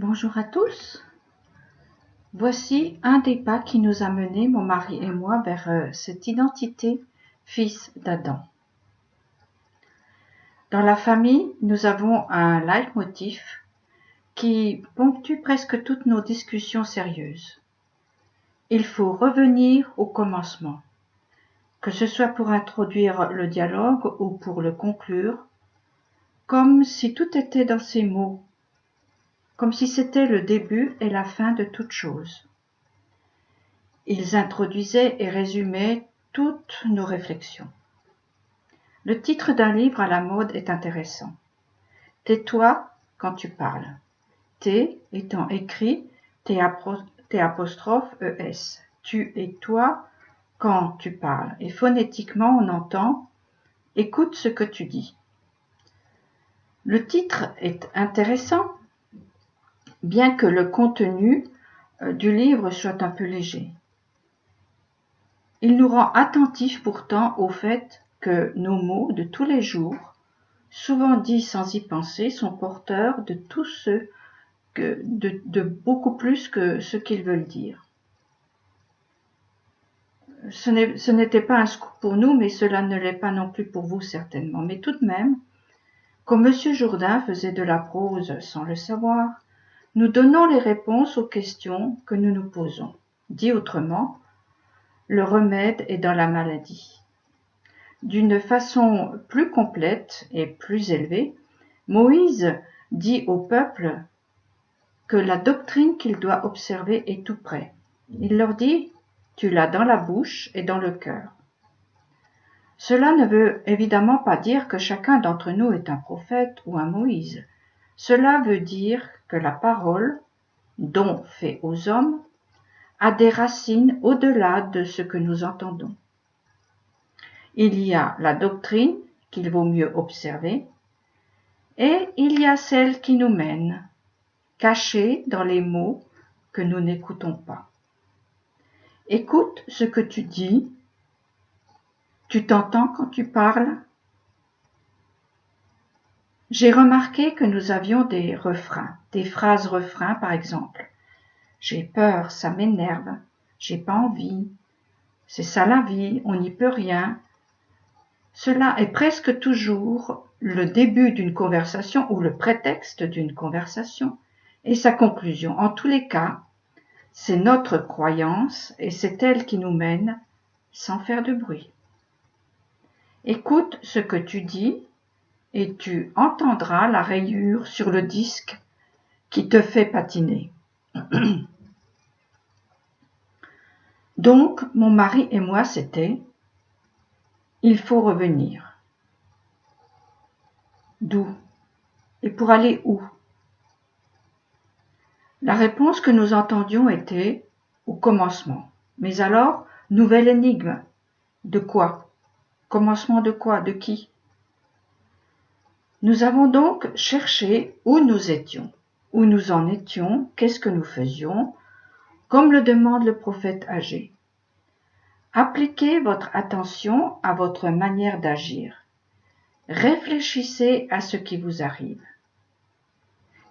Bonjour à tous. Voici un des pas qui nous a menés, mon mari et moi, vers cette identité fils d'Adam. Dans la famille, nous avons un leitmotiv qui ponctue presque toutes nos discussions sérieuses. Il faut revenir au commencement, que ce soit pour introduire le dialogue ou pour le conclure, comme si tout était dans ces mots, comme si c'était le début et la fin de toute chose. Ils introduisaient et résumaient toutes nos réflexions. Le titre d'un livre à la mode est intéressant. Tais-toi quand tu parles. T étant écrit T'-ES. Tu et toi quand tu parles. Et phonétiquement, on entend écoute ce que tu dis. Le titre est intéressant, bien que le contenu du livre soit un peu léger. Il nous rend attentifs pourtant au fait que nos mots de tous les jours, souvent dits sans y penser, sont porteurs de tout ce de beaucoup plus que ce qu'ils veulent dire. Ce n'était pas un scoop pour nous, mais cela ne l'est pas non plus pour vous certainement. Mais tout de même, comme M. Jourdain faisait de la prose sans le savoir, nous donnons les réponses aux questions que nous nous posons. Dit autrement, le remède est dans la maladie. D'une façon plus complète et plus élevée, Moïse dit au peuple que la doctrine qu'il doit observer est tout près. Il leur dit « Tu l'as dans la bouche et dans le cœur ». Cela ne veut évidemment pas dire que chacun d'entre nous est un prophète ou un Moïse. Cela veut dire que la parole, don fait aux hommes, a des racines au-delà de ce que nous entendons. Il y a la doctrine qu'il vaut mieux observer, et il y a celle qui nous mène, cachée dans les mots que nous n'écoutons pas. Écoute ce que tu dis. Tu t'entends quand tu parles? J'ai remarqué que nous avions des refrains, des phrases refrains par exemple. J'ai peur, ça m'énerve, j'ai pas envie, c'est ça la vie, on n'y peut rien. Cela est presque toujours le début d'une conversation ou le prétexte d'une conversation et sa conclusion. En tous les cas, c'est notre croyance et c'est elle qui nous mène sans faire de bruit. Écoute ce que tu dis et tu entendras la rayure sur le disque qui te fait patiner. Donc, mon mari et moi, c'était « Il faut revenir ». D'où? Et pour aller où? La réponse que nous entendions était « au commencement ». Mais alors, nouvelle énigme. De quoi? Commencement de quoi? De qui? Nous avons donc cherché où nous étions, où nous en étions, qu'est-ce que nous faisions, comme le demande le prophète Agé. Appliquez votre attention à votre manière d'agir. Réfléchissez à ce qui vous arrive.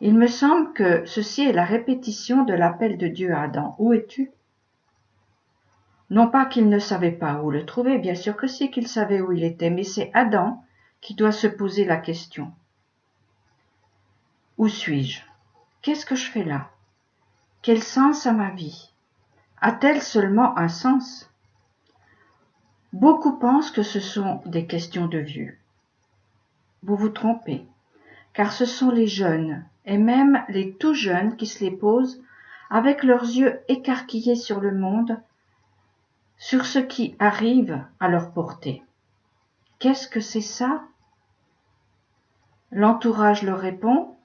Il me semble que ceci est la répétition de l'appel de Dieu à Adam. Où es-tu? Non pas qu'il ne savait pas où le trouver, bien sûr que si qu'il savait où il était, mais c'est Adam qui doit se poser la question. Où suis-je? Qu'est-ce que je fais là? Quel sens a ma vie? A-t-elle seulement un sens? Beaucoup pensent que ce sont des questions de vieux. Vous vous trompez, car ce sont les jeunes, et même les tout jeunes qui se les posent avec leurs yeux écarquillés sur le monde, sur ce qui arrive à leur portée. Qu'est-ce que c'est ça? L'entourage leur répond,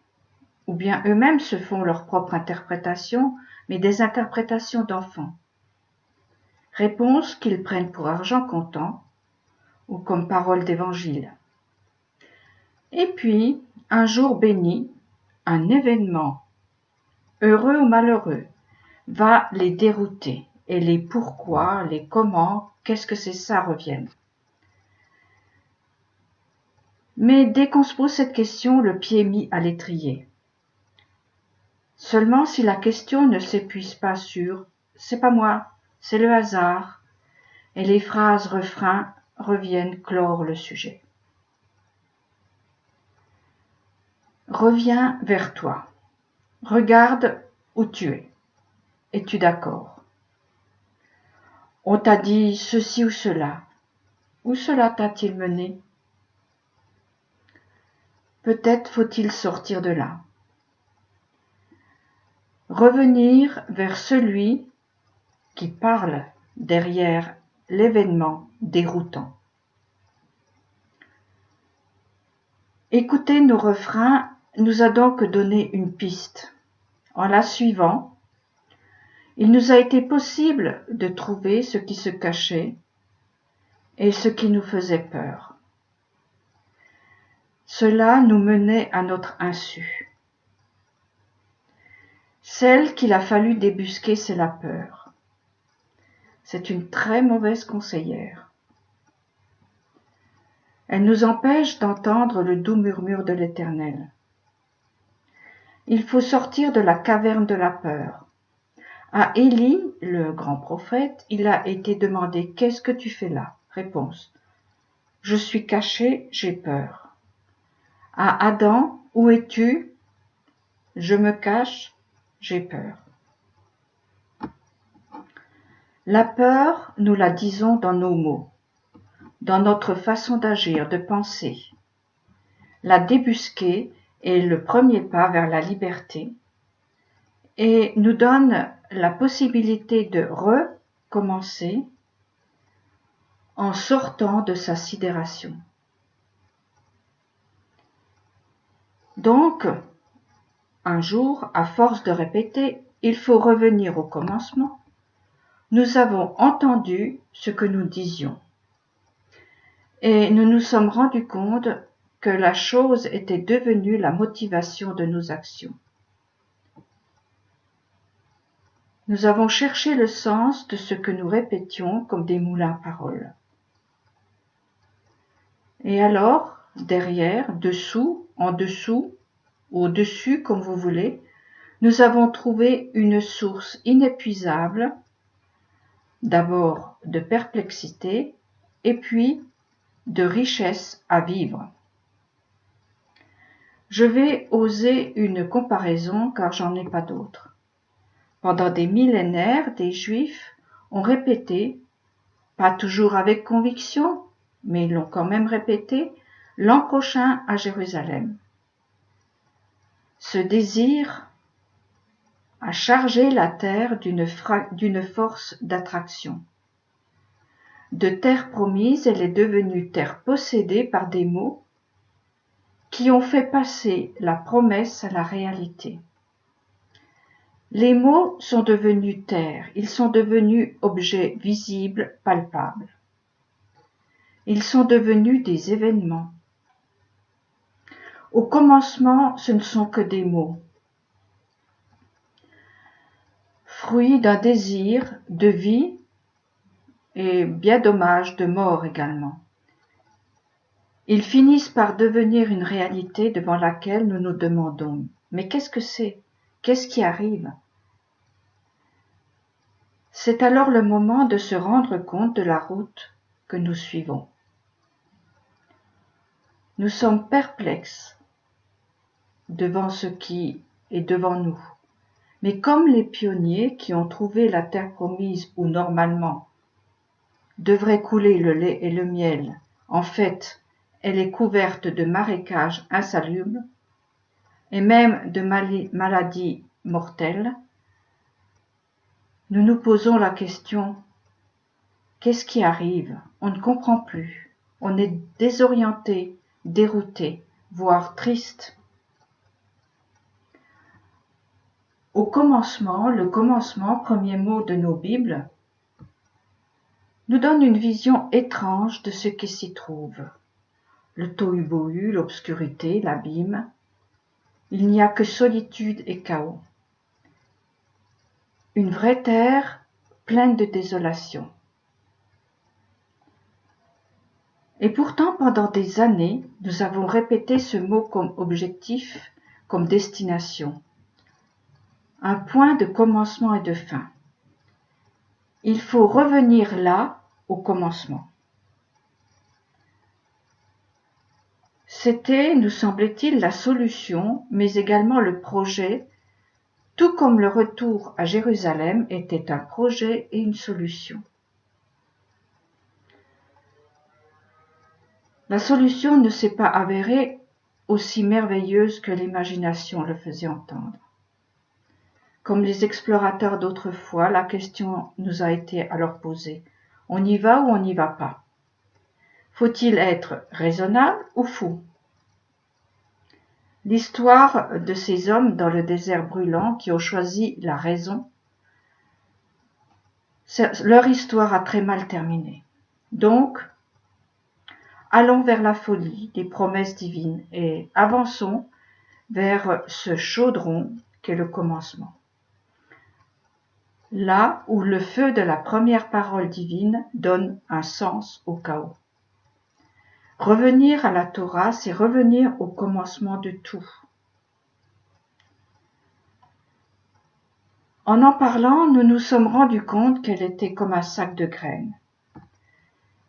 ou bien eux-mêmes se font leur propre interprétation, mais des interprétations d'enfants. Réponse qu'ils prennent pour argent comptant, ou comme parole d'évangile. Et puis, un jour béni, un événement, heureux ou malheureux, va les dérouter, et les pourquoi, les comment, qu'est-ce que c'est ça reviennent. Mais dès qu'on se pose cette question, le pied est mis à l'étrier. Seulement si la question ne s'épuise pas sur « c'est pas moi, c'est le hasard » et les phrases refrains reviennent clore le sujet. Reviens vers toi. Regarde où tu es. Es-tu d'accord? On t'a dit ceci ou cela. Où cela t'a-t-il mené? Peut-être faut-il sortir de là. Revenir vers celui qui parle derrière l'événement déroutant. Écouter nos refrains nous a donc donné une piste. En la suivant, il nous a été possible de trouver ce qui se cachait et ce qui nous faisait peur. Cela nous menait à notre insu. Celle qu'il a fallu débusquer, c'est la peur. C'est une très mauvaise conseillère. Elle nous empêche d'entendre le doux murmure de l'Éternel. Il faut sortir de la caverne de la peur. À Élie, le grand prophète, il a été demandé « Qu'est-ce que tu fais là ?» Réponse « Je suis caché, j'ai peur. » À Adam, « Où es-tu » Je me cache, j'ai peur. La peur, nous la disons dans nos mots, dans notre façon d'agir, de penser. La débusquer est le premier pas vers la liberté et nous donne la possibilité de recommencer en sortant de sa sidération. Donc, un jour, à force de répéter, il faut revenir au commencement, nous avons entendu ce que nous disions. Et nous nous sommes rendus compte que la chose était devenue la motivation de nos actions. Nous avons cherché le sens de ce que nous répétions comme des moulins à paroles. Et alors, derrière, dessous, en dessous, ou au-dessus, comme vous voulez, nous avons trouvé une source inépuisable, d'abord de perplexité, et puis de richesse à vivre. Je vais oser une comparaison car j'en ai pas d'autre. Pendant des millénaires, des Juifs ont répété, pas toujours avec conviction, mais ils l'ont quand même répété, l'an prochain à Jérusalem. Ce désir a chargé la terre d'une force d'attraction. De terre promise, elle est devenue terre possédée par des mots qui ont fait passer la promesse à la réalité. Les mots sont devenus terre, ils sont devenus objets visibles, palpables. Ils sont devenus des événements. Au commencement, ce ne sont que des mots, fruits d'un désir de vie et bien dommage de mort également. Ils finissent par devenir une réalité devant laquelle nous nous demandons « Mais qu'est-ce que c'est ? Qu'est-ce qui arrive ?» C'est alors le moment de se rendre compte de la route que nous suivons. Nous sommes perplexes devant ce qui est devant nous. Mais comme les pionniers qui ont trouvé la terre promise où normalement devrait couler le lait et le miel, en fait, elle est couverte de marécages insalubres et même de maladies mortelles, nous nous posons la question, qu'est-ce qui arrive? On ne comprend plus, on est désorienté, dérouté, voire triste. Au commencement, le commencement, premier mot de nos Bibles, nous donne une vision étrange de ce qui s'y trouve. Le tohu-bohu, l'obscurité, l'abîme. Il n'y a que solitude et chaos. Une vraie terre pleine de désolation. Et pourtant, pendant des années, nous avons répété ce mot comme objectif, comme destination. un point de commencement et de fin. Il faut revenir là, au commencement. C'était, nous semblait-il, la solution, mais également le projet, tout comme le retour à Jérusalem était un projet et une solution. La solution ne s'est pas avérée aussi merveilleuse que l'imagination le faisait entendre. Comme les explorateurs d'autrefois, la question nous a été alors posée. On y va ou on n'y va pas? Faut-il être raisonnable ou fou? L'histoire de ces hommes dans le désert brûlant qui ont choisi la raison, leur histoire a très mal terminé. Donc, allons vers la folie des promesses divines et avançons vers ce chaudron qu'est le commencement. Là où le feu de la première parole divine donne un sens au chaos. Revenir à la Torah, c'est revenir au commencement de tout. En parlant, nous nous sommes rendus compte qu'elle était comme un sac de graines.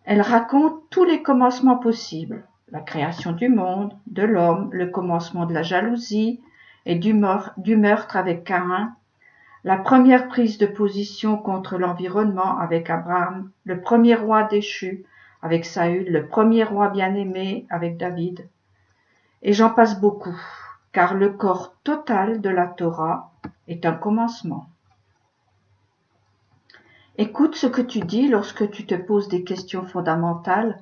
Elle raconte tous les commencements possibles, la création du monde, de l'homme, le commencement de la jalousie et du meurtre avec Caïn, la première prise de position contre l'environnement avec Abraham, le premier roi déchu avec Saül, le premier roi bien-aimé avec David. Et j'en passe beaucoup, car le corps total de la Torah est un commencement. Écoute ce que tu dis lorsque tu te poses des questions fondamentales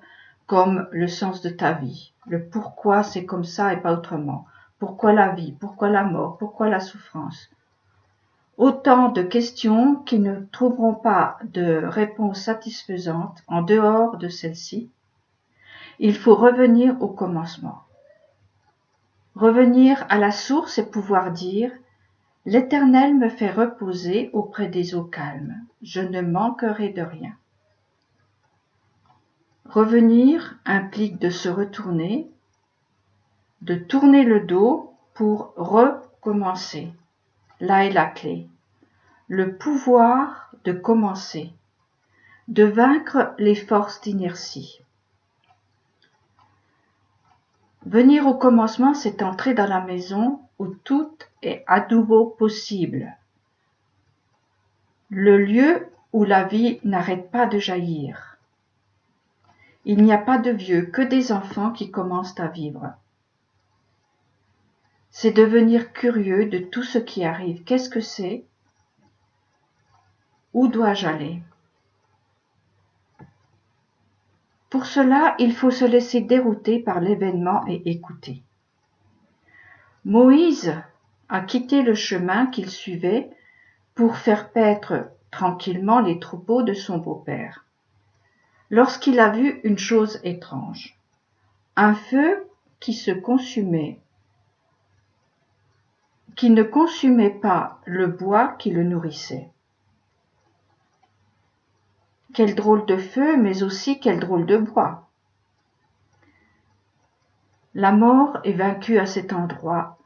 comme le sens de ta vie, le pourquoi c'est comme ça et pas autrement, pourquoi la vie, pourquoi la mort, pourquoi la souffrance. Autant de questions qui ne trouveront pas de réponse satisfaisante en dehors de celle-ci. Il faut revenir au commencement. Revenir à la source et pouvoir dire « L'Éternel me fait reposer auprès des eaux calmes, je ne manquerai de rien. » Revenir implique de se retourner, de tourner le dos pour recommencer. Là est la clé. Le pouvoir de commencer, de vaincre les forces d'inertie. Venir au commencement, c'est entrer dans la maison où tout est à nouveau possible. Le lieu où la vie n'arrête pas de jaillir. Il n'y a pas de vieux, que des enfants qui commencent à vivre. C'est devenir curieux de tout ce qui arrive. Qu'est-ce que c'est? Où dois-je aller? Pour cela, il faut se laisser dérouter par l'événement et écouter. Moïse a quitté le chemin qu'il suivait pour faire paître tranquillement les troupeaux de son beau-père. Lorsqu'il a vu une chose étrange, un feu qui ne consumait pas le bois qui le nourrissait. Quel drôle de feu, mais aussi quel drôle de bois. La mort est vaincue à cet endroit.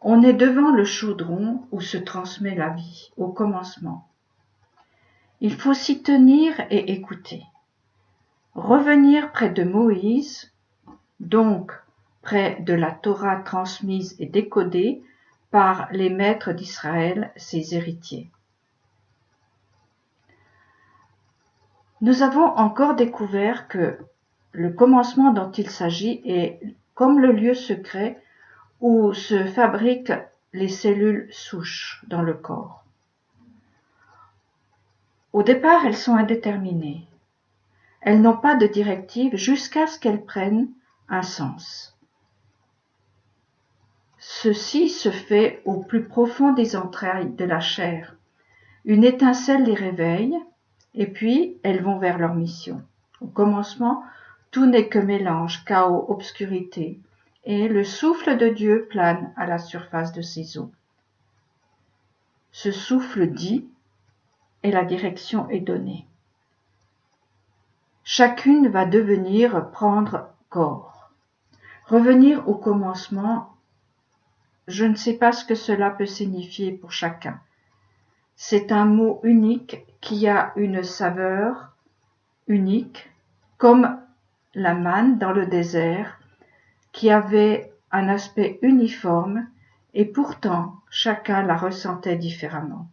On est devant le chaudron où se transmet la vie, au commencement. Il faut s'y tenir et écouter. Revenir près de Moïse, donc près de la Torah transmise et décodée par les maîtres d'Israël, ses héritiers. Nous avons encore découvert que le commencement dont il s'agit est comme le lieu secret où se fabriquent les cellules souches dans le corps. Au départ, elles sont indéterminées. Elles n'ont pas de directive jusqu'à ce qu'elles prennent un sens. Ceci se fait au plus profond des entrailles de la chair. Une étincelle les réveille, et puis elles vont vers leur mission. Au commencement, tout n'est que mélange, chaos, obscurité, et le souffle de Dieu plane à la surface de ces eaux. Ce souffle dit, et la direction est donnée. Chacune va devenir prendre corps. Revenir au commencement je ne sais pas ce que cela peut signifier pour chacun. C'est un mot unique qui a une saveur unique, comme la manne dans le désert, qui avait un aspect uniforme, et pourtant chacun la ressentait différemment.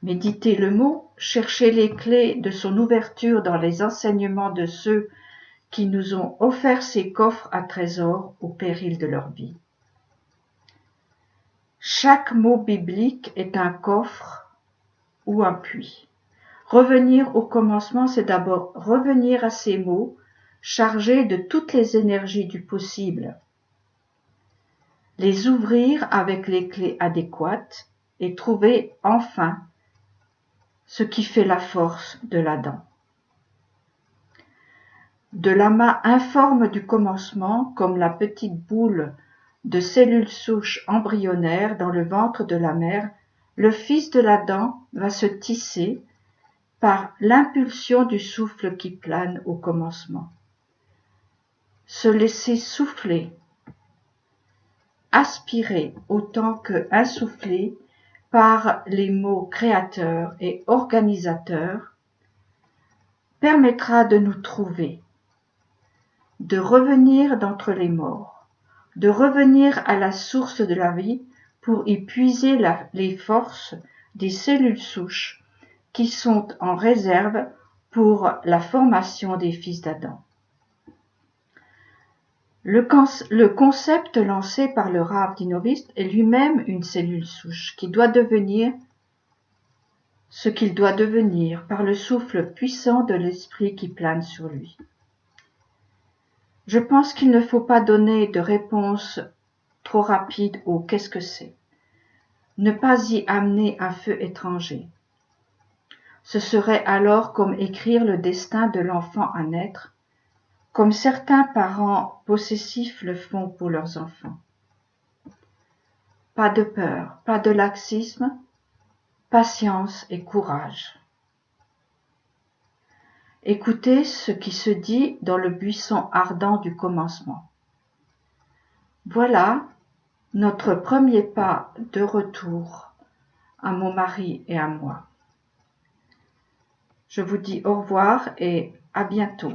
Méditez le mot, cherchez les clés de son ouverture dans les enseignements de ceux qui nous ont offert ces coffres à trésors au péril de leur vie. Chaque mot biblique est un coffre ou un puits. Revenir au commencement, c'est d'abord revenir à ces mots chargés de toutes les énergies du possible, les ouvrir avec les clés adéquates et trouver enfin ce qui fait la force de l'Adam. De l'amas informe du commencement, comme la petite boule de cellules souches embryonnaires dans le ventre de la mère, le fils de l'Adam va se tisser par l'impulsion du souffle qui plane au commencement. Se laisser souffler, aspirer autant que insuffler par les mots créateurs et organisateurs, permettra de nous trouver, de revenir d'entre les morts, de revenir à la source de la vie pour y puiser les forces des cellules souches qui sont en réserve pour la formation des fils d'Adam. Le concept lancé par le Rav Dinovist est lui-même une cellule souche qui doit devenir ce qu'il doit devenir par le souffle puissant de l'esprit qui plane sur lui. Je pense qu'il ne faut pas donner de réponse trop rapide au « qu'est-ce que c'est ?» Ne pas y amener un feu étranger. Ce serait alors comme écrire le destin de l'enfant à naître, comme certains parents possessifs le font pour leurs enfants. Pas de peur, pas de laxisme, patience et courage. Écoutez ce qui se dit dans le buisson ardent du commencement. Voilà notre premier pas de retour à mon mari et à moi. Je vous dis au revoir et à bientôt.